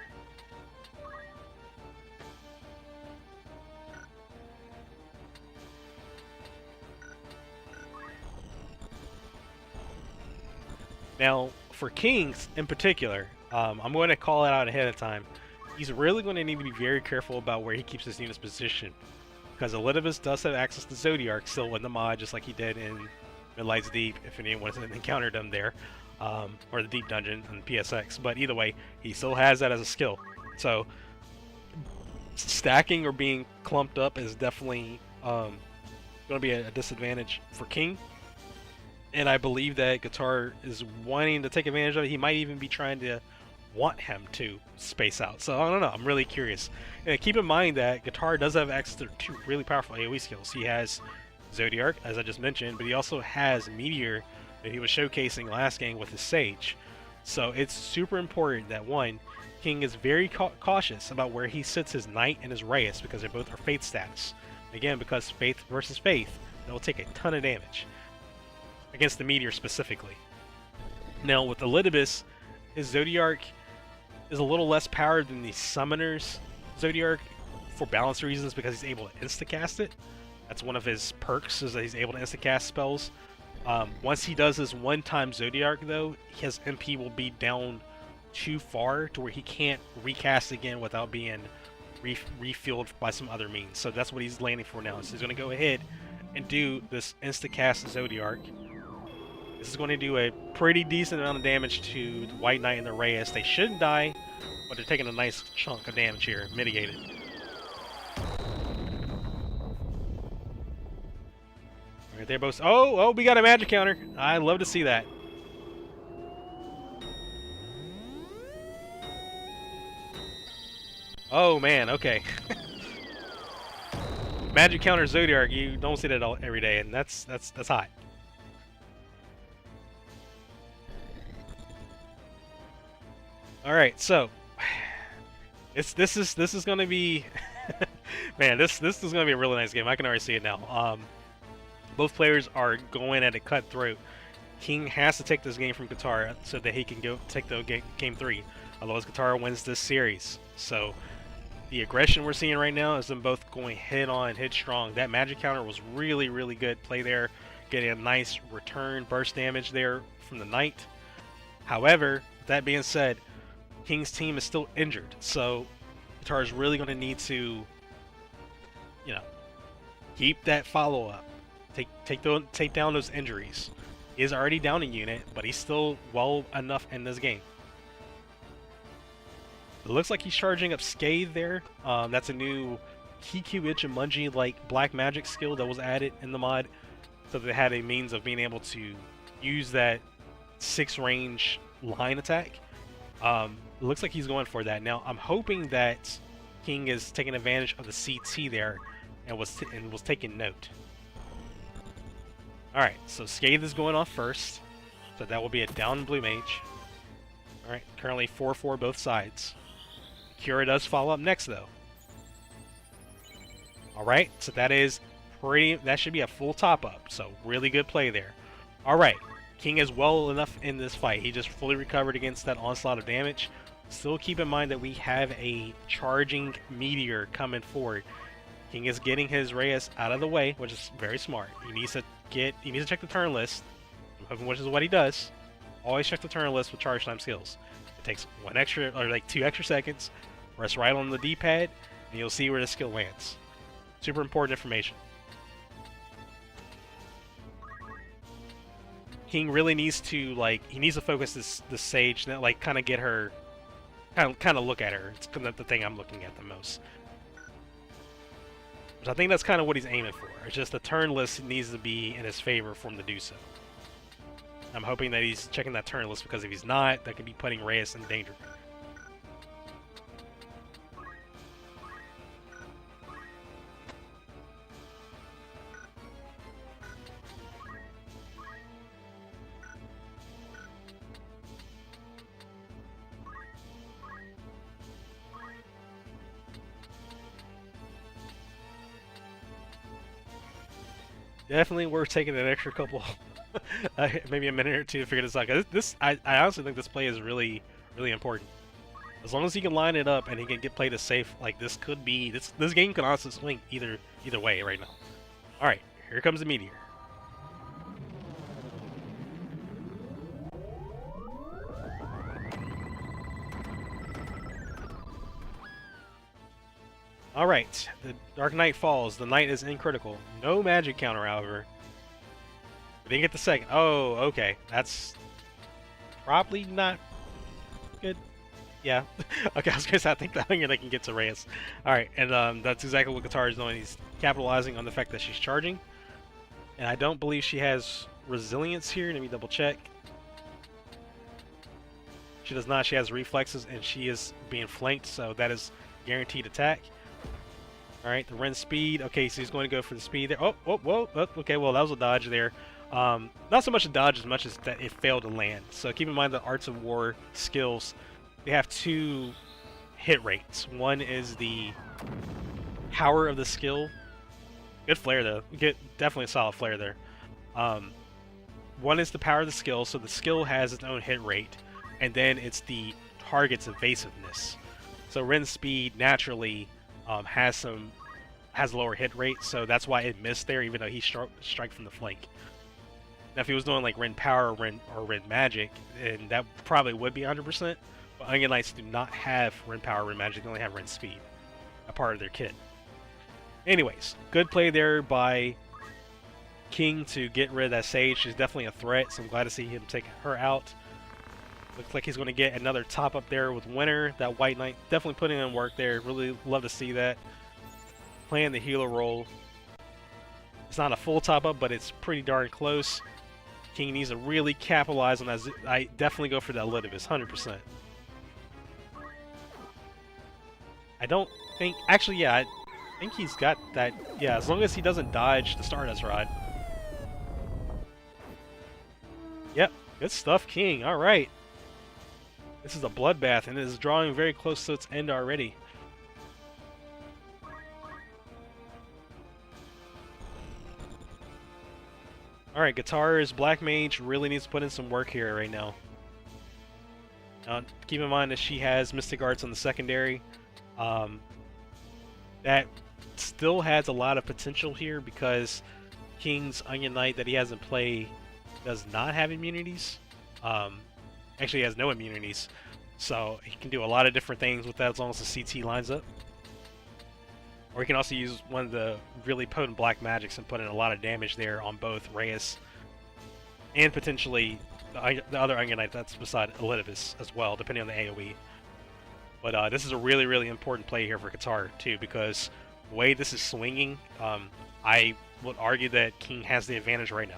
Now, for Kings in particular, I'm going to call it out ahead of time. He's really going to need to be very careful about where he keeps his unit's position, because Elidibus does have access to Zodiark still in the mod, just like he did in Midlight's Deep, if anyone has encountered him there, or the Deep Dungeon on PSX. But either way, he still has that as a skill. So stacking or being clumped up is definitely going to be a disadvantage for King. And I believe that Guitar is wanting to take advantage of it. He might even be trying to want him to space out. So I don't know. I'm really curious. And keep in mind that Guitar does have access to 2 really powerful AoE skills. He has Zodiark, as I just mentioned, but he also has Meteor that he was showcasing last game with his Sage. So it's super important that, one, King is very cautious about where he sits his Knight and his Reyes, because they both are Faith status. Again, because Faith versus Faith, they'll take a ton of damage against the Meteor specifically. Now with the Elidibus, his Zodiark is a little less powered than the Summoner's Zodiark for balance reasons, because he's able to insta-cast it. That's one of his perks, is that he's able to insta-cast spells. Once he does his one-time Zodiark though, his MP will be down too far to where he can't recast again without being refueled by some other means. So that's what he's landing for now. So he's going to go ahead and do this insta-cast Zodiark. This is going to do a pretty decent amount of damage to the White Knight and the Reyes. They shouldn't die, but they're taking a nice chunk of damage here, mitigated. Alright, they're both... Oh, we got a magic counter. I love to see that. Oh, man, okay. Magic counter Zodiark, you don't see that every day, and that's hot. All right, so this is going to be man, this is going to be a really nice game. I can already see it now. Both players are going at it cutthroat. King has to take this game from Guitar so that he can go take the game 3. Otherwise, Guitar wins this series. So the aggression we're seeing right now is them both going head on, head strong. That magic counter was really, really good play there, getting a nice return burst damage there from the Knight. However, with that being said, King's team is still injured, so Guitar is really going to need to, you know, keep that follow up, take down those injuries. He is already down a unit, but he's still well enough in this game. It looks like he's charging up Scathe there. That's a new Guitarmanager like black magic skill that was added in the mod, so they had a means of being able to use that 6 range line attack. It looks like he's going for that. Now I'm hoping that King is taking advantage of the CT there and was taking note. All right, so Scathe is going off first, so that will be a down blue mage. All right, currently 4/4 both sides. Cura does follow up next though. All right, so that should be a full top up. So really good play there. All right, King is well enough in this fight. He just fully recovered against that onslaught of damage. Still keep in mind that we have a charging meteor coming forward. King is getting his Reyes out of the way, which is very smart. He needs to check the turn list, which is what he does. Always check the turn list with charge time skills. It takes 2 extra seconds. Press right on the D-pad, and you'll see where the skill lands. Super important information. King really needs to focus this Sage, and kind of get her, kind of look at her. It's kind of the thing I'm looking at the most. Which I think that's kind of what he's aiming for. It's just the turn list needs to be in his favor for him to do so. I'm hoping that he's checking that turn list, because if he's not, that could be putting Reyes in danger. Definitely worth taking an extra couple, maybe a minute or two to figure this out. 'Cause I honestly think this play is really, really important. As long as he can line it up and he can get played as safe, like this game could honestly swing either way right now. All right, here comes the meteor. Alright, the Dark Knight falls. The Knight is incritical. No magic counter, however. We didn't get the second. Oh, okay. That's probably not good. Yeah. Okay, I was going to say, I think that they can get to Reyes. Alright, and that's exactly what Guitar is doing. He's capitalizing on the fact that she's charging. And I don't believe she has resilience here. Let me double check. She does not. She has reflexes, and she is being flanked, so that is guaranteed attack. Alright, the Ren speed. Okay, so he's going to go for the speed there. Oh, whoa. Okay, well, that was a dodge there. Not so much a dodge as much as that it failed to land. So keep in mind the Arts of War skills, they have 2 hit rates. One is the power of the skill. Good flare, though. Get definitely a solid flare there. One is the power of the skill, so the skill has its own hit rate. And then it's the target's evasiveness. So Ren's speed naturally has a lower hit rate, so that's why it missed there, even though he strike from the flank. Now, if he was doing like Ren Power or Ren Magic, and that probably would be 100%. But Onion Knights do not have Ren Power, Ren Magic; they only have Ren Speed, a part of their kit. Anyways, good play there by King to get rid of that Sage. She's definitely a threat, so I'm glad to see him take her out. Looks like he's going to get another top up there with Winter. That White Knight definitely putting in work there. Really love to see that. Playing the healer role. It's not a full top up, but it's pretty darn close. King needs to really capitalize on that. I definitely go for that Elidibus, 100%. I don't think... Actually, yeah, I think he's got that... Yeah, as long as he doesn't dodge the Stardust Rod. Yep, good stuff, King. All right. This is a bloodbath, and it is drawing very close to its end already. Alright, Guitar's Black Mage really needs to put in some work here right now. Now, keep in mind that she has Mystic Arts on the secondary. That still has a lot of potential here because King's Onion Knight that he has in play does not have immunities. Actually, he has no immunities. So he can do a lot of different things with that as long as the CT lines up. Or he can also use one of the really potent black magics and put in a lot of damage there on both Reyes and potentially the other Onion Knight that's beside Elidibus as well, depending on the AoE. But this is a really, really important play here for Guitar too, because the way this is swinging, I would argue that King has the advantage right now.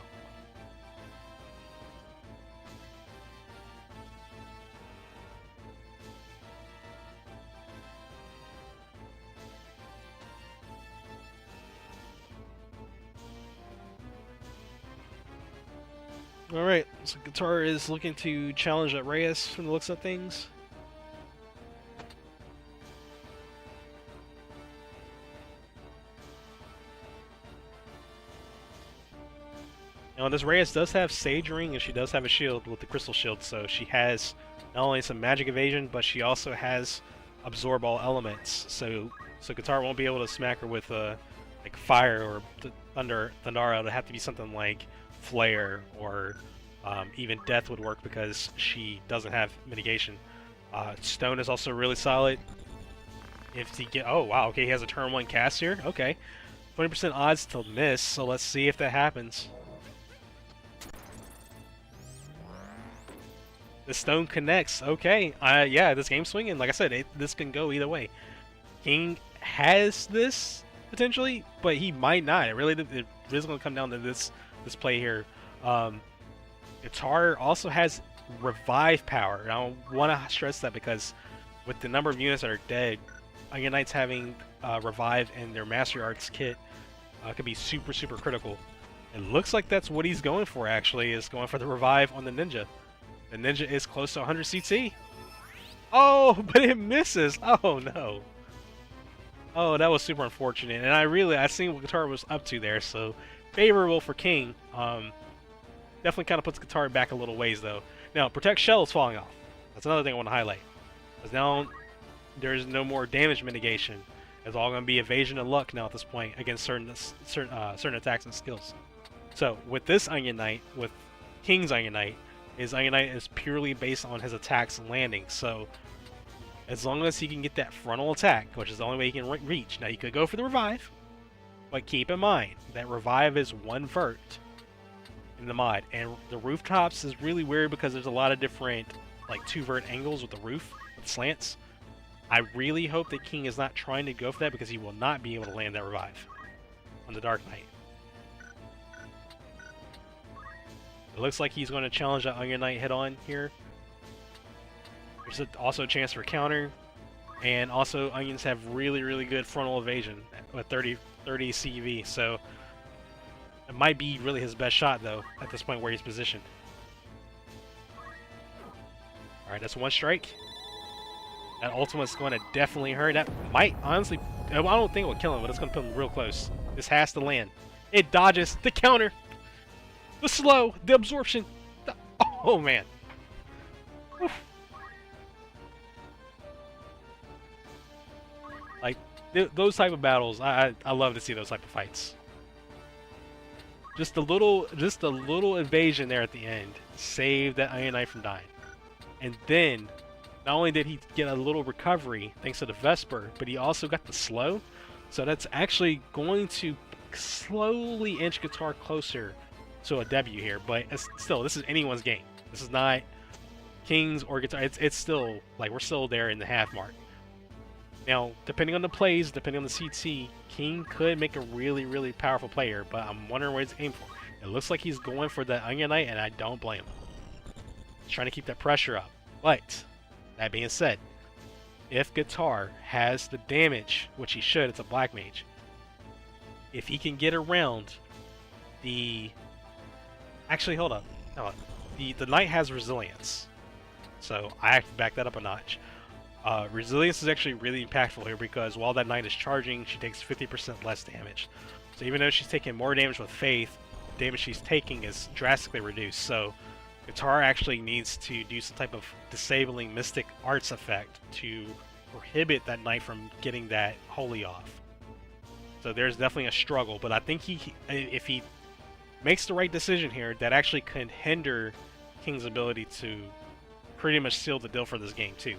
Alright, so Guitar is looking to challenge at Reyes from the looks of things. Now this Reyes does have Sage Ring and she does have a shield with the Crystal Shield, so she has not only some magic evasion, but she also has absorb all elements. So Guitar won't be able to smack her with like fire or thunder. Thundara. It'll have to be something like Flare or even Death would work because she doesn't have mitigation. Stone is also really solid. If he get, oh wow, okay, he has a turn 1 cast here. Okay, 20% odds to miss. So let's see if that happens. The stone connects. Okay, yeah, this game's swinging. Like I said, this can go either way. King has this potentially, but he might not. It is going to come down to this play here. Guitar also has revive power, and I want to stress that because with the number of units that are dead, Onion Knights having revive in their Mastery Arts kit could be super, super critical. It looks like that's what he's going for. Actually, is going for the revive on the ninja. The ninja is close to 100 CT. Oh, but it misses. Oh no. Oh, that was super unfortunate. And I seen what Guitar was up to there, so favorable for King. Definitely kind of puts Guitar back a little ways though. Now, Protect Shell is falling off. That's another thing I want to highlight. Because now there's no more damage mitigation. It's all going to be evasion and luck now at this point against certain attacks and skills. So with this Onion Knight, with King's Onion Knight, his Onion Knight is purely based on his attacks and landing. So as long as he can get that frontal attack, which is the only way he can reach. Now he could go for the revive, but keep in mind that revive is 1 vert in the mod, and the rooftops is really weird because there's a lot of different like 2 vert angles with the roof with slants. I really hope that King is not trying to go for that because he will not be able to land that revive on the Dark Knight. It looks like he's going to challenge that Onion Knight head-on here. There's also a chance for counter, and also Onions have really, really good frontal evasion with 30 CV, so it might be really his best shot though at this point where he's positioned. Alright, that's 1 strike. That ultimate's going to definitely hurt. That might, honestly, I don't think it will kill him, but it's going to put him real close. This has to land. It dodges the counter. The slow, the absorption. Oh man. Oof. Like those type of battles, I love to see those type of fights. Just a little evasion there at the end saved that Onion Knight from dying. And then not only did he get a little recovery thanks to the Vesper, but he also got the slow. So that's actually going to slowly inch Guitar closer to a W here, but still, this is anyone's game. This is not King's or Guitar. It's still, like, we're still there in the half mark. Now, depending on the plays, depending on the CT, King could make a really, really powerful player, but I'm wondering what he's aiming for. It looks like he's going for the Onion Knight, and I don't blame him. He's trying to keep that pressure up. But, that being said, if Guitar has the damage, which he should, it's a Black Mage, if he can get around the... Actually, hold up. No, the Knight has Resilience, so I have to back that up a notch. Resilience is actually really impactful here because while that Knight is charging, she takes 50% less damage. So even though she's taking more damage with Faith, the damage she's taking is drastically reduced. So Guitar actually needs to do some type of disabling mystic arts effect to prohibit that knight from getting that holy off. So there's definitely a struggle, but I think if he makes the right decision here, that actually can hinder King's ability to pretty much seal the deal for this game too.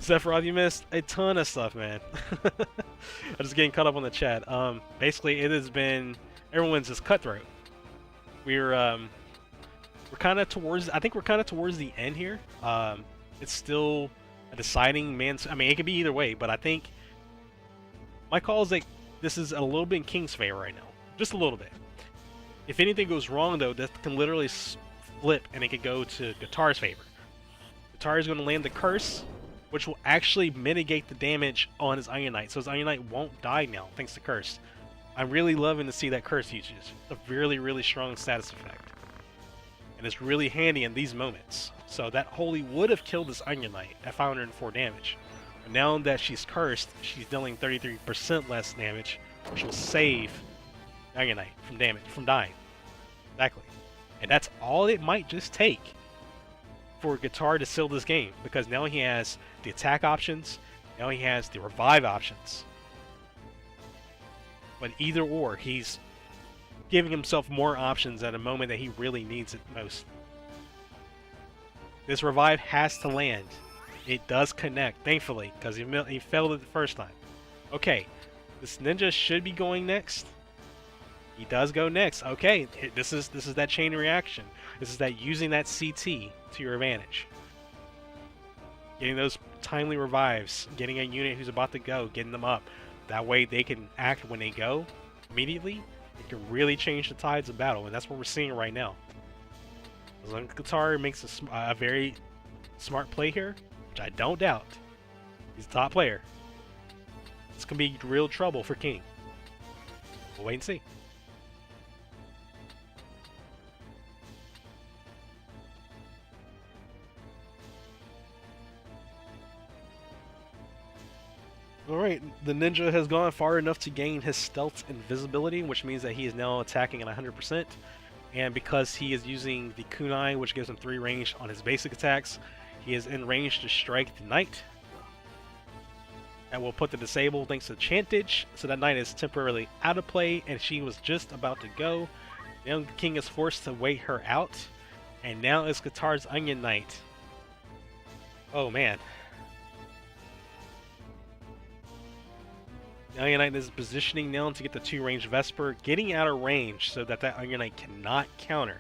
Sephiroth, you missed a ton of stuff, man. I'm just getting caught up on the chat. Basically, it has been everyone's just cutthroat. We're kind of towards. I think we're kind of towards the end here. It's still a deciding man's. I mean, it could be either way, but I think my call is like this is a little bit in King's favor right now, just a little bit. If anything goes wrong, though, that can literally flip, and it could go to Guitar's favor. Guitar is going to land the curse, which will actually mitigate the damage on his Iron Knight. So his Iron Knight won't die now, thanks to Curse. I'm really loving to see that Curse usage. It's a really, really strong status effect. And it's really handy in these moments. So that Holy would have killed this Iron Knight at 504 damage. But now that she's cursed, she's dealing 33% less damage, which will save Iron Knight from dying. Exactly. And that's all it might just take for Guitar to seal this game, because now he has the attack options, now he has the revive options. But either or, he's giving himself more options at a moment that he really needs it most. This revive has to land. It does connect, thankfully, because he failed it the first time. Okay, this ninja should be going next. He does go next. Okay, this is that chain reaction. This is that using that CT to your advantage. Getting those timely revives, getting a unit who's about to go, getting them up. That way they can act when they go immediately. It can really change the tides of battle, and that's what we're seeing right now. As long as Guitar makes a very smart play here, which I don't doubt. He's a top player. This can be real trouble for King. We'll wait and see. Alright, the ninja has gone far enough to gain his stealth invisibility, which means that he is now attacking at 100%. And because he is using the kunai, which gives him 3 range on his basic attacks, he is in range to strike the knight. That will put the disable thanks to Chantage, so that knight is temporarily out of play, and she was just about to go. Now the king is forced to wait her out, and now it's Guitar's Onion Knight. Oh man. The Onion Knight is positioning now to get the 2-range Vesper, getting out of range so that Onion Knight cannot counter.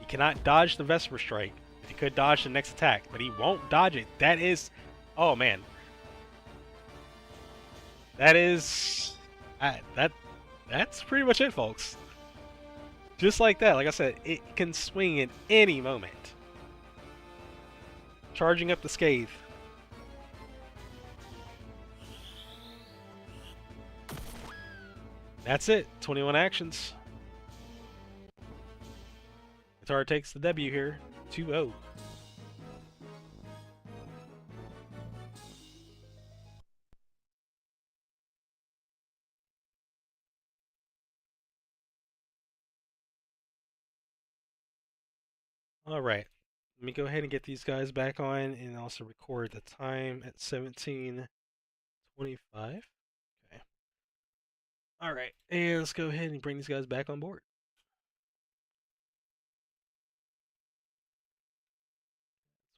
He cannot dodge the Vesper strike. He could dodge the next attack, but he won't dodge it. That is... oh man. That is... that's pretty much it, folks. Just like that, like I said, it can swing at any moment. Charging up the Scathe. That's it. 21 actions. Guitar takes the W here. 2-0. Alright. Let me go ahead and get these guys back on and also record the time at 17:25. Okay. Alright, and let's go ahead and bring these guys back on board.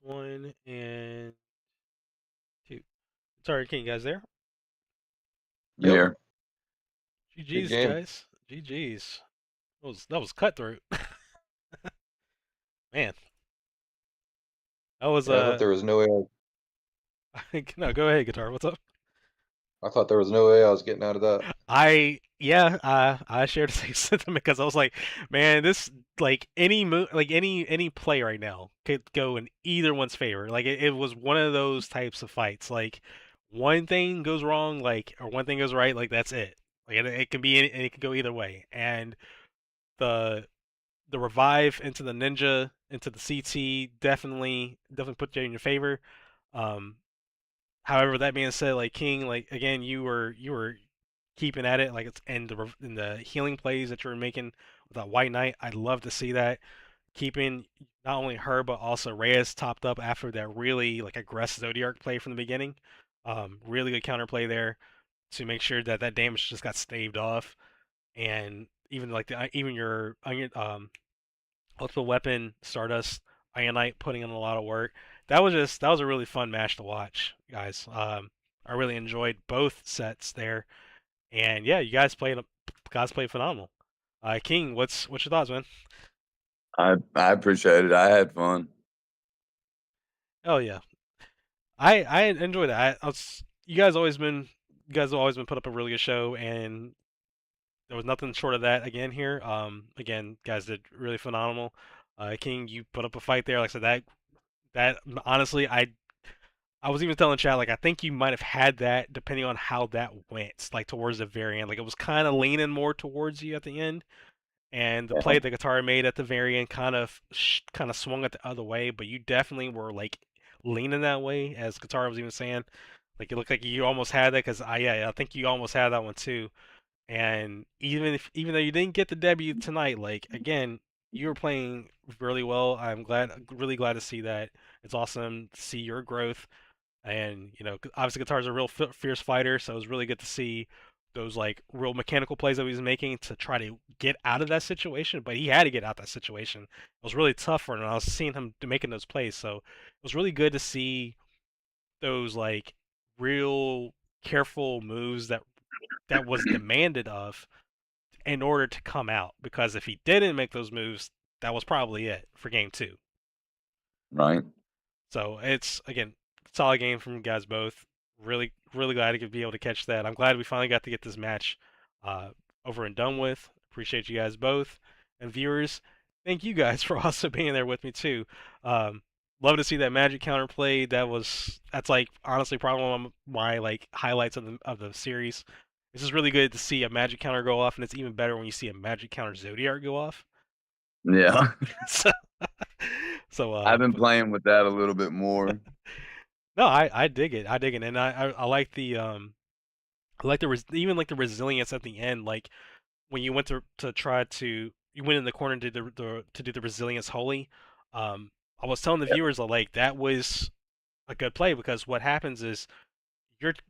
That's 1 and 2. Sorry, can you guys there? Yeah. GG's, guys. GG's. That was cutthroat. Man. That was I thought there was no way. No, go ahead, Guitar. What's up? I thought there was no way I was getting out of that. I shared the same sentiment because I was like, man, this like any play right now could go in either one's favor. Like it was one of those types of fights. Like one thing goes wrong, or one thing goes right, like that's it. Like it can be it can go either way. And the revive into the ninja into the CT definitely put you in your favor. However, that being said, like King, like again, you were keeping at it, like it's in the healing plays that you're making with that White Knight. I'd love to see that. Keeping not only her but also Reyes topped up after that really like aggressive Zodiac play from the beginning. Really good counterplay there to make sure that that damage just got staved off, and even like even your ultimate weapon Stardust Ionite putting in a lot of work. That was a really fun match to watch, guys. I really enjoyed both sets there, and yeah, you guys played phenomenal. King, what's your thoughts, man? I appreciate it. I had fun. Oh yeah, I enjoy that. You guys have always been put up a really good show, and there was nothing short of that again here. Again, guys did really phenomenal. King, you put up a fight there. Like I said, that honestly, I was even telling chat like I think you might have had that depending on how that went, like towards the very end. Like it was kind of leaning more towards you at the end, and the play the guitar made at the very end kind of swung it the other way. But you definitely were like leaning that way, as guitar was even saying. Like it looked like you almost had that because I think you almost had that one too. And even though you didn't get the debut tonight, like again, you were playing really well. Really glad to see that. It's awesome to see your growth. And obviously, Guitar's a real fierce fighter, so it was really good to see those like real mechanical plays that he was making to try to get out of that situation. But he had to get out of that situation. It was really tough for him. And I was seeing him making those plays, so it was really good to see those like real careful moves that was demanded of in order to come out. Because if he didn't make those moves, that was probably it for game two. Right. So it's again solid game from you guys both. Really, really glad to be able to catch that. I'm glad we finally got to get this match over and done with. Appreciate you guys both, and viewers. Thank you guys for also being there with me too. Love to see that magic counter play. That's like honestly probably one of my like highlights of the series. This is really good to see a magic counter go off, and it's even better when you see a magic counter Zodiac go off. Yeah. so, I've been playing with that a little bit more. No, I dig it. I dig it, and I like even like the resilience at the end. Like when you went to try to you went in the corner and did to do the resilience holy. I was telling the viewers like that was a good play because what happens is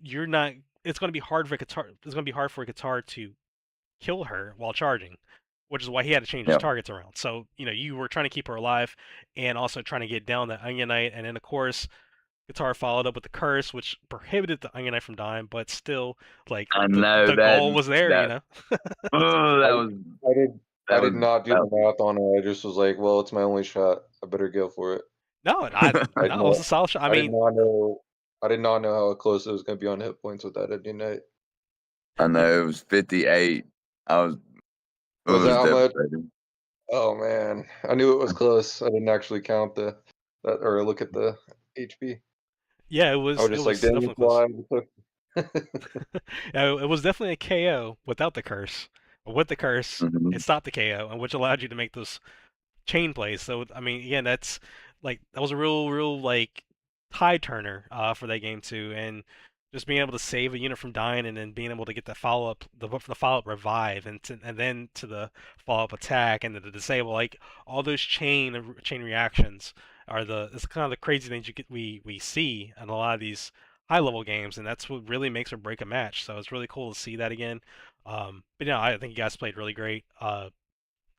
you're not. It's going to be hard for a guitar. It's going to be hard for a guitar to kill her while charging, which is why he had to change his targets around. So you were trying to keep her alive, and also trying to get down that Onion Knight, and then of course. Guitar followed up with the curse, which prohibited the Onion Knight from dying, but still, like the goal was there, Oh, that was. I did not do the math on it. I just was like, well, it's my only shot. I better go for it. No, it was a solid shot. I mean, I did not know how close it was going to be on hit points with that Onion Knight. I know it was 58. Was that how much? Oh man, I knew it was close. I didn't actually count or look at the HP. Yeah, it was. I was just like, definitely close. Yeah, it was definitely a KO without the curse. But with the curse, it stopped the KO, and which allowed you to make those chain plays. So I mean, again, that was a real like tide turner for that game too, and just being able to save a unit from dying, and then being able to get the follow up revive, and then to the follow up attack, and the disable, like all those chain reactions are it's kind of the crazy things we see in a lot of these high level games, and that's what really makes or break a match. So it's really cool to see that again. But I think you guys played really great.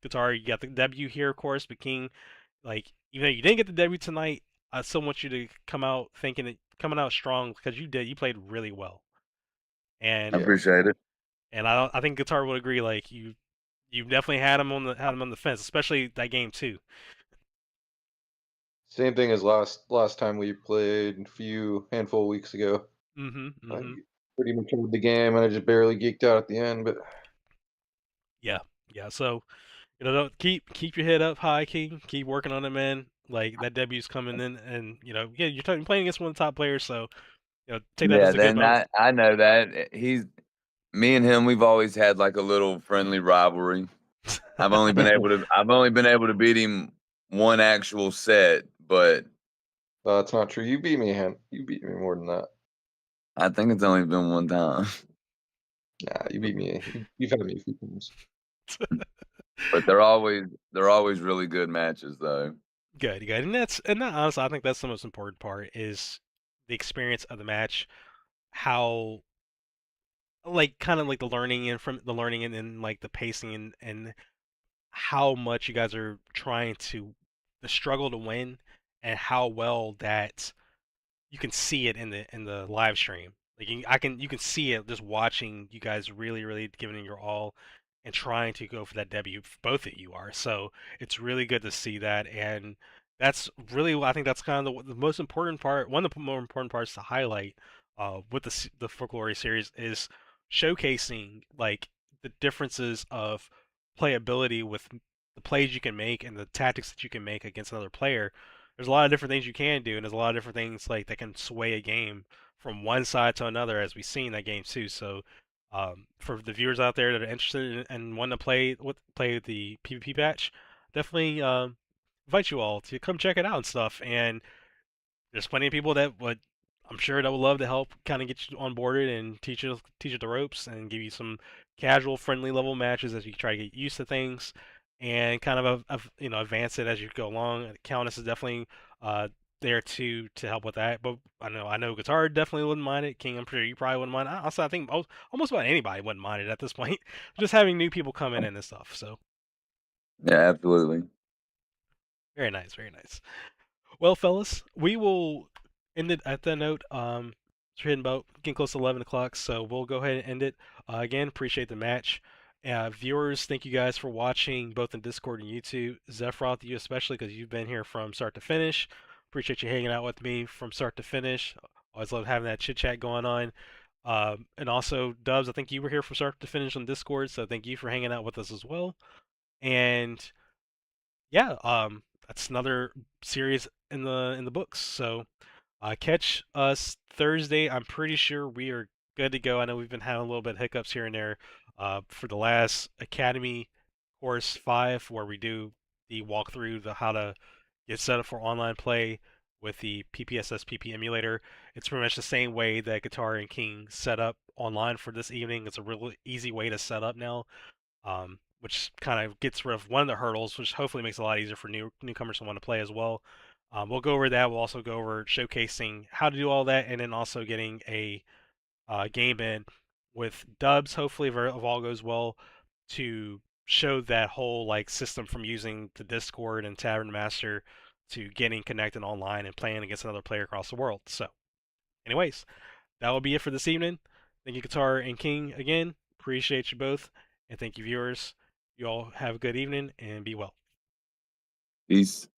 Guitar, you got the debut here, of course, but King, like even though you didn't get the debut tonight, I still want you to come out coming out strong because you did. You played really well, and I appreciate it. And I think Guitar would agree. Like you definitely had him on the fence, especially that game too. Same thing as last time we played a handful of weeks ago. Mm-hmm. Pretty much with the game, and I just barely geeked out at the end. But yeah. So keep your head up high, King. Keep working on it, man. Like that debut's coming in, and you're playing against one of the top players, so take that as a good bonus. I know that me and him. We've always had like a little friendly rivalry. I've only been able to beat him one actual set, but that's not true. You beat me, You beat me more than that. I think it's only been one time. Nah, you beat me. You've had me a few times. But they're always really good matches, though. Good, good, and that honestly, I think that's the most important part is the experience of the match, how like kind of like the learning and from the learning and then like the pacing and how much you guys are trying to the struggle to win and how well that you can see it in the live stream. Like you can see it just watching you guys really giving it your all and trying to go for that debut. Both of you are, so it's really good to see that, and that's really I think that's kind of the most important part. One of the more important parts to highlight with the Folklore series is showcasing like the differences of playability with the plays you can make and the tactics that you can make against another player. There's a lot of different things you can do, and there's a lot of different things like that can sway a game from one side to another, as we've seen that game too. So, for the viewers out there that are interested and want to play the PvP patch, definitely invite you all to come check it out and stuff. And there's plenty of people that would, I'm sure, that would love to help kind of get you on boarded and teach you the ropes and give you some casual, friendly level matches as you try to get used to things and kind of advance it as you go along. Countess is definitely there to help with that. But I know Guitar definitely wouldn't mind it. King, I'm sure you probably wouldn't mind. Also, I think almost about anybody wouldn't mind it at this point. Just having new people come in and stuff. So Yeah, absolutely. very nice, very nice. Well, fellas, we will end it at that note. It's hitting about getting close to 11 o'clock, so we'll go ahead and end it. Again, appreciate the match. Viewers, thank you guys for watching both in Discord and YouTube. Zephyroth, you especially, because you've been here from start to finish. Appreciate you hanging out with me from start to finish. Always love having that chit chat going on. And also, Dubs, I think you were here from start to finish on Discord, so thank you for hanging out with us as well. And yeah, that's another series in the books. So catch us Thursday. I'm pretty sure we are good to go. I know we've been having a little bit of hiccups here and there for the last Academy Course 5, where we do the walkthrough, the how to get set up for online play with the PPSSPP emulator. It's pretty much the same way that Guitar and King set up online for this evening. It's a really easy way to set up now, which kind of gets rid of one of the hurdles, which hopefully makes it a lot easier for newcomers to want to play as well. We'll go over that. We'll also go over showcasing how to do all that, and then also getting a game in with Dubs, hopefully, if all goes well, to show that whole like system from using the Discord and Tavern Master to getting connected online and playing against another player across the world. So, anyways, that will be it for this evening. Thank you, Guitar and King, again. Appreciate you both, and thank you, viewers. You all have a good evening and be well. Peace.